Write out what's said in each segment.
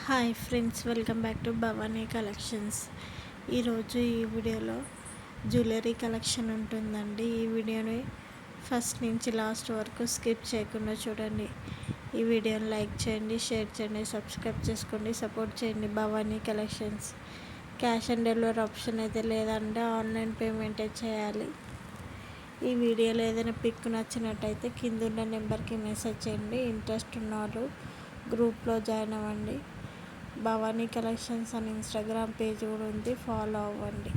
Hi friends, welcome back to Bhavani collections. ఈరోజు ఈ వీడియోలో జ్యువెలరీ కలెక్షన్ ఉంటుందండి. ఈ వీడియోని ఫస్ట్ నుంచి లాస్ట్ వరకు స్కిప్ చేయకుండా చూడండి. ఈ వీడియోని లైక్ చేయండి, షేర్ చేయండి, సబ్స్క్రైబ్ చేసుకోండి, సపోర్ట్ చేయండి. Bhavani collections. Cash on delivery option అయితే లేదంటే ఆన్లైన్ పేమెంటే చేయాలి. ఈ వీడియోలో ఏదైనా పిక్ నచ్చినట్టయితే కింద ఉన్న నెంబర్కి మెసేజ్ చేయండి. ఇంట్రెస్ట్ ఉన్నవాళ్ళు గ్రూప్లో జాయిన్ అవ్వండి. భవానీ కలెక్షన్స్ అని ఇన్స్టాగ్రామ్ పేజ్ కూడా ఉంది, ఫాలో అవ్వండి.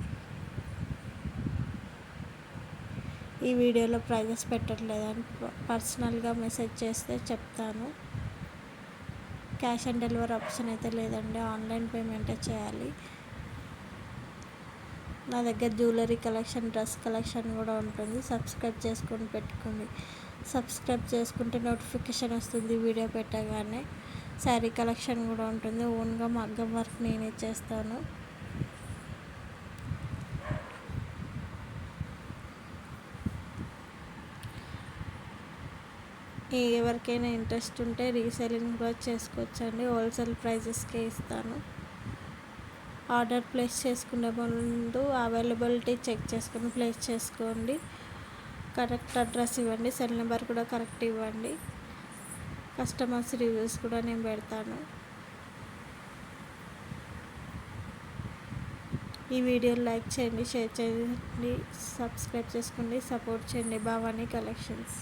ఈ వీడియోలో ప్రైజెస్ పెట్టట్లేదని పర్సనల్గా మెసేజ్ చేస్తే చెప్తాను. క్యాష్ ఆన్ డెలివరీ ఆప్షన్ అయితే లేదండి, ఆన్లైన్ పేమెంటే చేయాలి. నా దగ్గర జ్యువెలరీ కలెక్షన్, డ్రెస్ కలెక్షన్ కూడా ఉంటుంది. సబ్స్క్రైబ్ చేసుకొని పెట్టుకోండి. సబ్స్క్రైబ్ చేసుకుంటే నోటిఫికేషన్ వస్తుంది వీడియో పెట్టగానే. శారీ కలెక్షన్ కూడా ఉంటుంది. ఓన్గా మగ్గం వర్క్ నేనే చేస్తాను. ఎవరికైనా ఇంట్రెస్ట్ ఉంటే రీసేలింగ్ కూడా చేసుకోవచ్చండి. హోల్సేల్ ప్రైజెస్కే ఇస్తాను. ఆర్డర్ ప్లేస్ చేసుకునే ముందు అవైలబిలిటీ చెక్ చేసుకొని ప్లేస్ చేసుకోండి. కరెక్ట్ అడ్రస్ ఇవ్వండి, సెల్ నెంబర్ కూడా కరెక్ట్ ఇవ్వండి. కస్టమర్స్ రివ్యూస్ కూడా నేను పెడతాను. ఈ వీడియోని లైక్ చేయండి, షేర్ చేయండి, సబ్స్క్రైబ్ చేసుకోండి, సపోర్ట్ చేయండి. భవానీ కలెక్షన్స్.